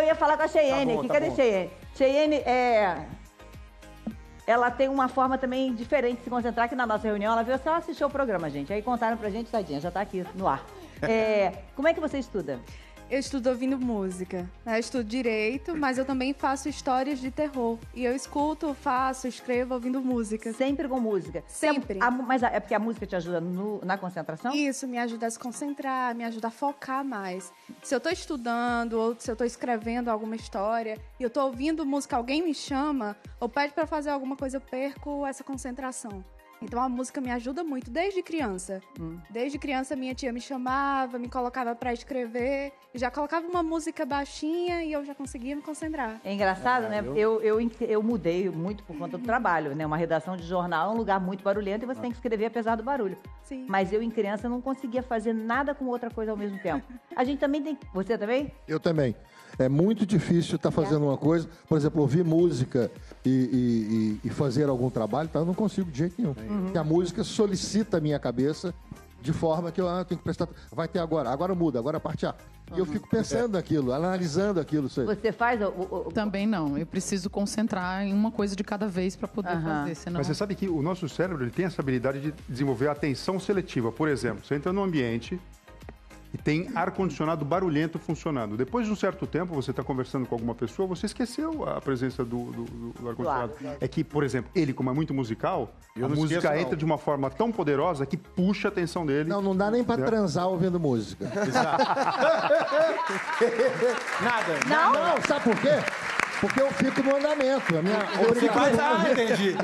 ia falar com a Cheyenne aqui. Cadê Cheyenne? Cheyenne, ela tem uma forma também diferente de se concentrar aqui na nossa reunião. Ela veio só assistir o programa, gente. Aí contaram pra gente, tadinha, já tá aqui no ar. Como é que você estuda? Eu estudo ouvindo música, né? Eu estudo direito, mas eu também faço histórias de terror. E eu escuto, faço, escrevo ouvindo música. Sempre com música? Sempre. Mas é porque a música te ajuda na concentração? Isso, me ajuda a se concentrar, me ajuda a focar mais. Se eu tô estudando ou se eu tô escrevendo alguma história e eu tô ouvindo música, alguém me chama ou pede pra fazer alguma coisa, eu perco essa concentração. Então a música me ajuda muito, desde criança. Desde criança minha tia me chamava, me colocava pra escrever, já colocava uma música baixinha e eu já conseguia me concentrar. É engraçado, né? Eu mudei muito por conta do trabalho, né? Uma redação de jornal é um lugar muito barulhento e você tem que escrever apesar do barulho. Sim. Mas eu, em criança, não conseguia fazer nada com outra coisa ao mesmo tempo. A gente também tem... Você também? Eu também. É muito difícil estar fazendo uma coisa, por exemplo, ouvir música e fazer algum trabalho, tá? Eu não consigo de jeito nenhum. Porque a música solicita a minha cabeça de forma que eu tenho que prestar... Vai ter agora muda, agora parte A. E eu fico pensando naquilo, analisando aquilo. Você faz Também não. Eu preciso concentrar em uma coisa de cada vez para poder fazer, senão... Mas você sabe que o nosso cérebro ele tem essa habilidade de desenvolver a atenção seletiva. Por exemplo, você entra num ambiente e tem ar-condicionado barulhento funcionando. Depois de um certo tempo, você está conversando com alguma pessoa, você esqueceu a presença do ar-condicionado. Claro. É que, por exemplo, ele, como é muito musical, a música entra de uma forma tão poderosa que puxa a atenção dele. Não dá nem para transar ouvindo música. Exato. Nada. Não, sabe por quê? Porque eu fico no andamento. A minha entendi.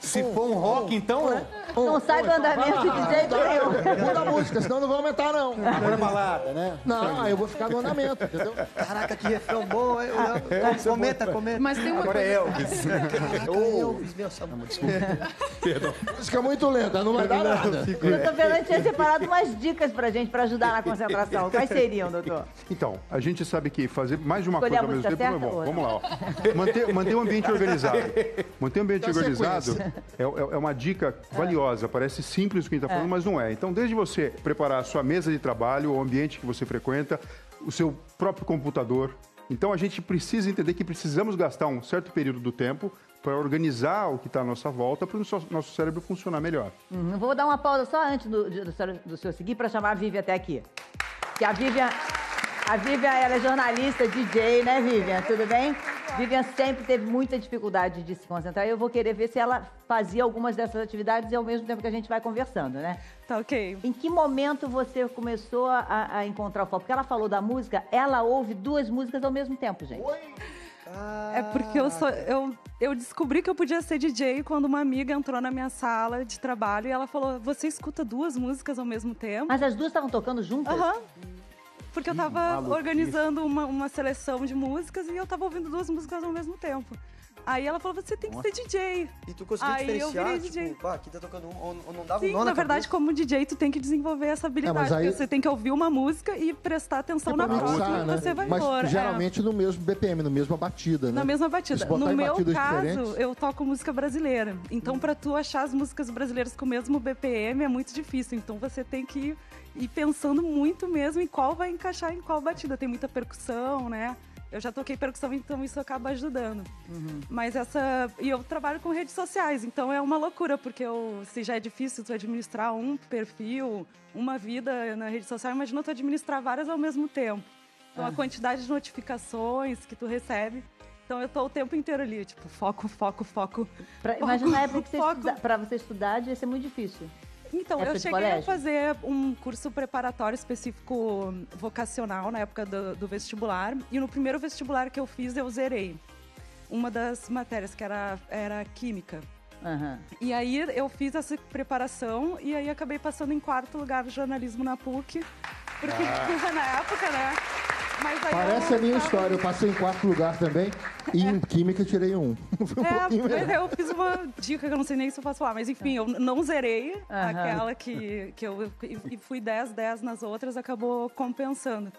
Se for um rock, então, né? Não sai do andamento de jeito nenhum. Muda a música, senão não vai aumentar, não. Agora balada, né? Não, eu vou ficar no andamento, entendeu? Caraca, que refrão bom. Comenta. Mas tem uma Agora coisa... é Elvis. Elvis, meu sabor. Perdão. Música muito lenta, não vai dar nada. Eu tô vendo, a gente tinha separado umas dicas pra gente, pra ajudar na concentração. Quais seriam, doutor? Então, a gente sabe que fazer mais de uma Escolher coisa ao mesmo tempo não é bom. certa, Vamos lá, ó. Manter o ambiente organizado. Manter o ambiente organizado é uma dica valiosa. Parece simples o que a gente está falando, mas não é. Então, desde você preparar a sua mesa de trabalho, o ambiente que você frequenta, o seu próprio computador. Então, a gente precisa entender que precisamos gastar um certo período do tempo para organizar o que está à nossa volta para o nosso cérebro funcionar melhor. Vou dar uma pausa só antes do senhor seguir para chamar a Vivian até aqui. Que a Vivian, ela é jornalista, DJ, né, Vivian? Tudo bem? Vivian sempre teve muita dificuldade de se concentrar e eu vou querer ver se ela fazia algumas dessas atividades ao mesmo tempo que a gente vai conversando, né? Tá ok. Em que momento você começou a encontrar o foco? Porque ela falou da música, ela ouve duas músicas ao mesmo tempo, gente. É porque eu descobri que eu podia ser DJ quando uma amiga entrou na minha sala de trabalho e ela falou, você escuta duas músicas ao mesmo tempo? Mas as duas estavam tocando juntas? Porque eu tava organizando uma seleção de músicas e eu tava ouvindo duas músicas ao mesmo tempo. Aí ela falou, você tem que ser DJ. E tu conseguiu diferenciar, eu virei tipo, aqui tá tocando ou não dava Sim, um nó na verdade, como DJ, tu tem que desenvolver essa habilidade. aí... Porque você tem que ouvir uma música e prestar atenção na próxima que você vai pôr. Mas geralmente no mesmo BPM, na mesma batida, né? Na mesma batida. No meu caso, eu toco música brasileira. Então, pra tu achar as músicas brasileiras com o mesmo BPM é muito difícil. Então, você tem que ir pensando muito mesmo em qual vai encaixar em qual batida. Tem muita percussão, né? Eu já toquei percussão, então isso acaba ajudando. Mas E eu trabalho com redes sociais, então é uma loucura, porque se já é difícil tu administrar um perfil, uma vida na rede social, imagina tu administrar várias ao mesmo tempo. Então a quantidade de notificações que tu recebe. Então eu tô o tempo inteiro ali, tipo, foco. Imagina na época que pra você estudar, devia ser muito difícil. Então, eu cheguei a fazer um curso preparatório específico vocacional na época do vestibular. E no primeiro vestibular que eu fiz, eu zerei uma das matérias, que era química. E aí eu fiz essa preparação e aí acabei passando em 4º lugar no jornalismo na PUC. Porque na época, né? Mas aí parece a minha história, eu passei em 4º lugar também e em química tirei um. Mas eu fiz uma dica que eu não sei nem se eu posso falar, mas enfim, eu não zerei aquela que eu fui 10 nas outras, acabou compensando.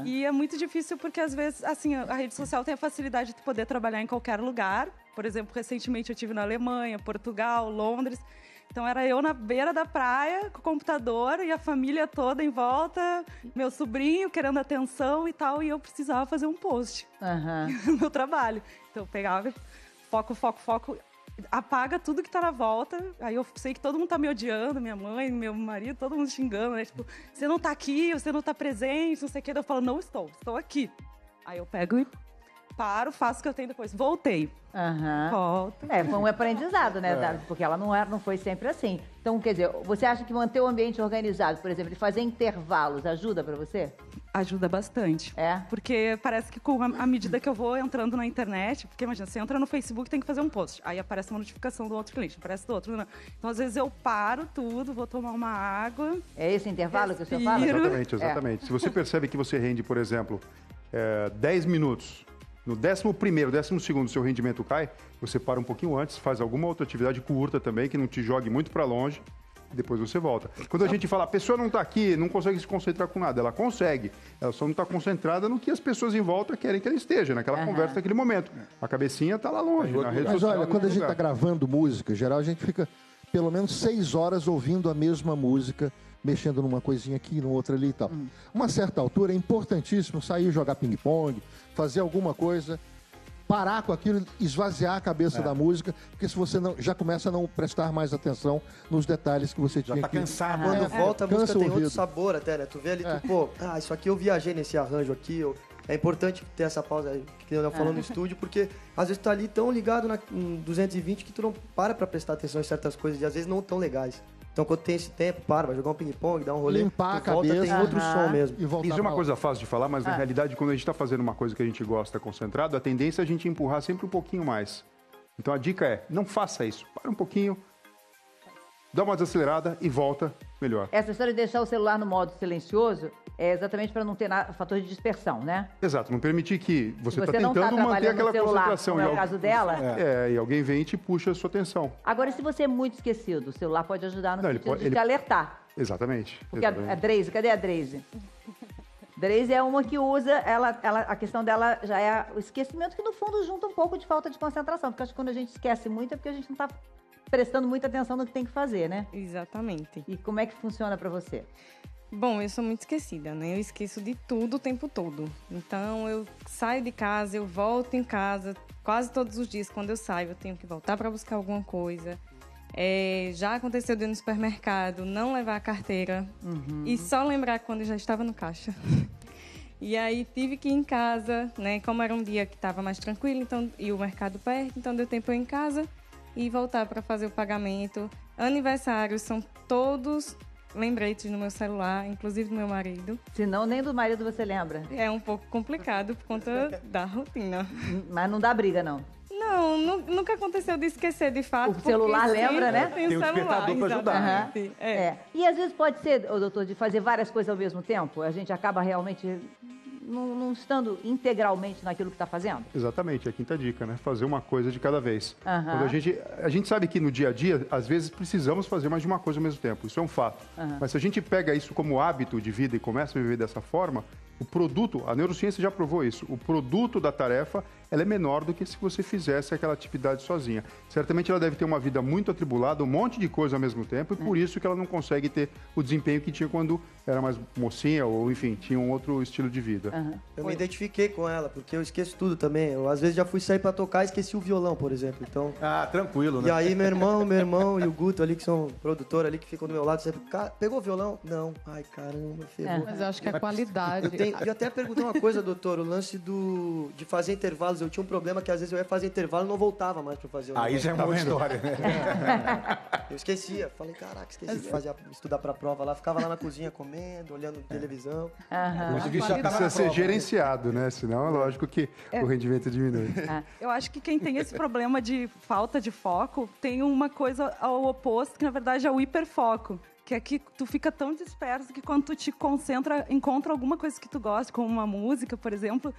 E é muito difícil porque às vezes, assim, a rede social tem a facilidade de poder trabalhar em qualquer lugar. Por exemplo, recentemente eu estive na Alemanha, Portugal, Londres. Então era eu na beira da praia, com o computador e a família toda em volta, meu sobrinho querendo atenção e tal, e eu precisava fazer um post no meu trabalho. Então eu pegava, foco, apaga tudo que tá na volta, aí eu sei que todo mundo tá me odiando, minha mãe, meu marido, todo mundo xingando, né? Tipo, você não tá aqui, você não tá presente, não sei o que. Eu falo, não estou aqui. Aí eu pego e paro, faço o que eu tenho depois. Voltei. Volto. Foi um aprendizado, né? Porque ela não foi sempre assim. Então, quer dizer, você acha que manter o ambiente organizado, por exemplo, de fazer intervalos, ajuda pra você? Ajuda bastante. Porque parece que à medida que eu vou entrando na internet, porque imagina, você entra no Facebook, tem que fazer um post. Aí aparece uma notificação do outro cliente, aparece do outro. Né? Então, às vezes, eu paro tudo, vou tomar uma água. É esse intervalo que o senhor fala? Exatamente. Se você percebe que você rende, por exemplo, 10 minutos, no 11º, 12º seu rendimento cai, você para um pouquinho antes, faz alguma outra atividade curta também, que não te jogue muito para longe, e depois você volta. Quando a gente fala, a pessoa não está aqui, não consegue se concentrar com nada, ela consegue, ela só não está concentrada no que as pessoas em volta querem que ela esteja, naquela conversa, naquele momento. A cabecinha está lá longe, na rede social. Mas olha, quando a gente está gravando música, em geral, a gente fica pelo menos 6 horas ouvindo a mesma música, mexendo numa coisinha aqui, numa outra ali e tal. Uma certa altura é importantíssimo sair jogar ping-pong, fazer alguma coisa, parar com aquilo, esvaziar a cabeça da música, porque se você não, já começa a não prestar mais atenção nos detalhes que você tinha que... Já tá cansado. Quando volta, a música tem outro sabor até, né? Tu vê ali, isso aqui eu viajei nesse arranjo aqui, é importante ter essa pausa que eu falando no estúdio, porque às vezes tu tá ali tão ligado em 220 que tu não para prestar atenção em certas coisas e às vezes não tão legais. Então, quando tem esse tempo, vai jogar um ping-pong, dá um rolê, limpar a volta, cabeça, tem outro som mesmo. Isso é uma coisa fácil de falar, mas na realidade, quando a gente está fazendo uma coisa que a gente gosta concentrado, a tendência é a gente empurrar sempre um pouquinho mais. Então, a dica é, não faça isso. Para um pouquinho, dá uma desacelerada e volta melhor. Essa história de deixar o celular no modo silencioso é exatamente para não ter fator de dispersão, né? Exato, não permitir que você está não tentando manter aquela concentração. Como é o caso dela. E alguém vem e te puxa a sua atenção. Agora, se você é muito esquecido, o celular pode ajudar no sentido de te alertar. Exatamente. Porque a Draze, cadê a Draze? Draze é uma que usa, a questão dela já é o esquecimento, que no fundo junta um pouco de falta de concentração, porque acho que quando a gente esquece muito é porque a gente não está prestando muita atenção no que tem que fazer, né? Exatamente. E como é que funciona para você? Bom, eu sou muito esquecida, né? Eu esqueço de tudo o tempo todo. Então, eu saio de casa, eu volto em casa. Quase todos os dias, quando eu saio, eu tenho que voltar para buscar alguma coisa. Já aconteceu de ir no supermercado, não levar a carteira. E só lembrar quando eu já estava no caixa. E aí, tive que ir em casa, né? Como era um dia que estava mais tranquilo, então, e o mercado perto, então deu tempo eu ir em casa e voltar para fazer o pagamento. Aniversários são todos lembretes no meu celular, inclusive do meu marido. Se não, nem do marido você lembra. É um pouco complicado por conta da rotina. Mas não dá briga, não? Não, nunca aconteceu de esquecer, de fato. O celular lembra, né? Tem um despertador para ajudar. E às vezes pode ser, doutor, de fazer várias coisas ao mesmo tempo? A gente acaba realmente não estando integralmente naquilo que está fazendo? Exatamente, é a quinta dica, né? Fazer uma coisa de cada vez. Quando a gente sabe que no dia a dia, às vezes, precisamos fazer mais de uma coisa ao mesmo tempo. Isso é um fato. Mas se a gente pega isso como hábito de vida e começa a viver dessa forma, o produto, a neurociência já provou isso, o produto da tarefa, ela é menor do que se você fizesse aquela atividade sozinha. Certamente ela deve ter uma vida muito atribulada, um monte de coisa ao mesmo tempo, e por isso que ela não consegue ter o desempenho que tinha quando era mais mocinha, ou enfim, tinha um outro estilo de vida. Eu me identifiquei com ela, porque eu esqueço tudo também. Eu, às vezes, já fui sair pra tocar e esqueci o violão, por exemplo. Então... tranquilo, né? E aí, meu irmão e o Guto ali, que são produtores ali, que ficam do meu lado, sempre, pegou o violão? Não. Ai, caramba, ferrou. Mas eu acho que é a qualidade. Eu até perguntei uma coisa, doutor, o lance de fazer intervalos. Eu tinha um problema que às vezes eu ia fazer intervalo e não voltava mais pra fazer o Aí já é uma outra história, né? Eu esquecia. Falei, caraca, esqueci de estudar pra prova lá. Ficava lá na cozinha comendo, olhando televisão. Precisa ser gerenciado, né? Senão é lógico que o rendimento diminui. Eu acho que quem tem esse problema de falta de foco tem uma coisa ao oposto, que na verdade é o hiperfoco. Que é que tu fica tão disperso que quando tu te concentra, encontra alguma coisa que tu gosta, como uma música, por exemplo,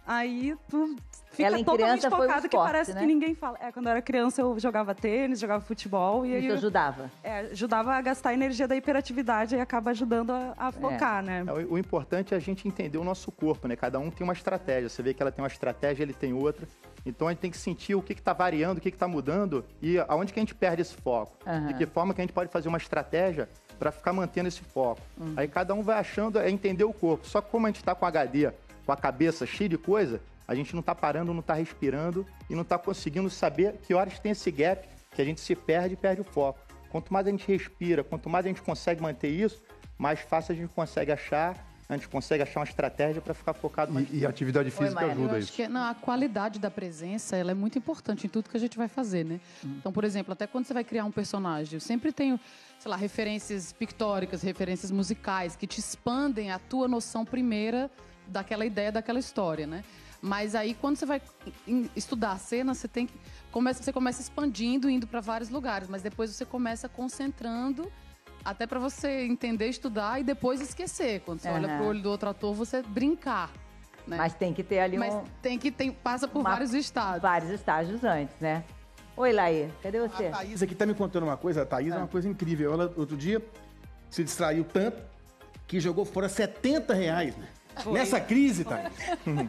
aí tu fica totalmente focado, que parece, né? Que ninguém fala. Quando eu era criança eu jogava tênis, jogava futebol. E isso ajudava? Ajudava a gastar a energia da hiperatividade e acaba ajudando a focar, né? O importante é a gente entender o nosso corpo, né? Cada um tem uma estratégia. Você vê que ela tem uma estratégia, ele tem outra. Então a gente tem que sentir o que está variando, o que está mudando e aonde que a gente perde esse foco. De que forma que a gente pode fazer uma estratégia para ficar mantendo esse foco. Aí cada um vai achando, entender o corpo. Só que como a gente está com HD, com a cabeça cheia de coisa, a gente não está parando, não está respirando e não está conseguindo saber que horas tem esse gap que a gente se perde e perde o foco. Quanto mais a gente respira, quanto mais a gente consegue manter isso, mais fácil a gente consegue achar uma estratégia para ficar focado mais. E a atividade física ajuda isso. Que, a qualidade da presença, ela é muito importante em tudo que a gente vai fazer, né? Então, por exemplo, até quando você vai criar um personagem, eu sempre tenho, sei lá, referências pictóricas, referências musicais que te expandem a tua noção primeira daquela ideia, daquela história, né? Mas aí, quando você vai estudar a cena, você começa expandindo, indo para vários lugares, mas depois você começa concentrando até para você entender, estudar e depois esquecer. Quando você olha pro olho do outro ator, você brincar, né? Mas tem que ter ali passa por vários estágios. Vários estágios antes, né? Oi, Laí, cadê você? A Thaís aqui tá me contando uma coisa. A Thaís é uma coisa incrível. Ela, outro dia, se distraiu tanto que jogou fora R$70, né? Foi. Nessa crise, Thaís.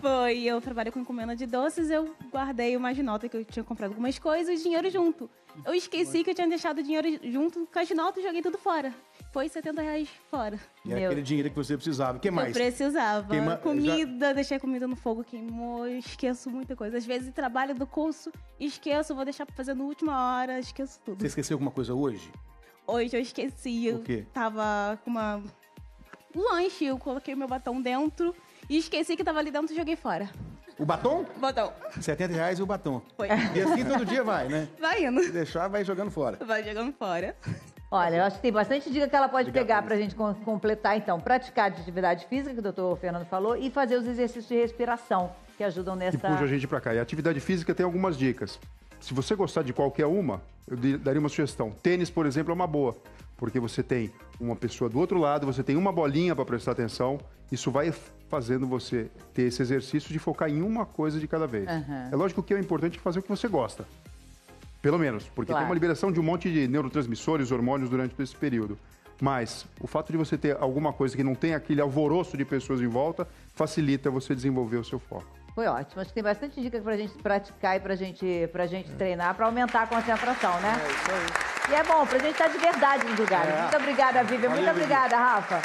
Foi, eu trabalho com encomenda de doces, eu guardei uma nota que eu tinha comprado algumas coisas e o dinheiro junto. Eu esqueci que eu tinha deixado o dinheiro junto com as notas e joguei tudo fora. Foi R$70 fora. E é aquele dinheiro que você precisava. O que mais? Eu precisava. Comida, deixei a comida no fogo, queimou, esqueço muita coisa. Às vezes trabalho do curso, esqueço, vou deixar pra fazer na última hora, esqueço tudo. Você esqueceu alguma coisa hoje? Hoje eu esqueci. O quê? Tava com um lanche, eu coloquei meu batom dentro e esqueci que tava ali dentro e joguei fora. O batom? Batom. R$70 e o batom. Foi. E assim todo dia vai, né? Vai indo. Se deixar, vai jogando fora. Vai jogando fora. Olha, eu acho que tem bastante dica que ela pode pegar pra gente completar, então. Praticar de atividade física, que o doutor Fernando falou, e fazer os exercícios de respiração, que ajudam nessa... E puxa a gente pra cá. E a atividade física tem algumas dicas. Se você gostar de qualquer uma, eu daria uma sugestão. Tênis, por exemplo, é uma boa. Porque você tem uma pessoa do outro lado, você tem uma bolinha para prestar atenção. Isso vai fazendo você ter esse exercício de focar em uma coisa de cada vez. É lógico que é importante fazer o que você gosta. Pelo menos, porque tem uma liberação de um monte de neurotransmissores, hormônios durante esse período. Mas o fato de você ter alguma coisa que não tem aquele alvoroço de pessoas em volta, facilita você desenvolver o seu foco. Foi ótimo. Acho que tem bastante dica pra gente praticar e pra gente treinar, pra aumentar a concentração, né? É isso aí. E é bom, pra gente estar de verdade nos lugares. Muito obrigada, Vivian. Muito obrigada, Rafa.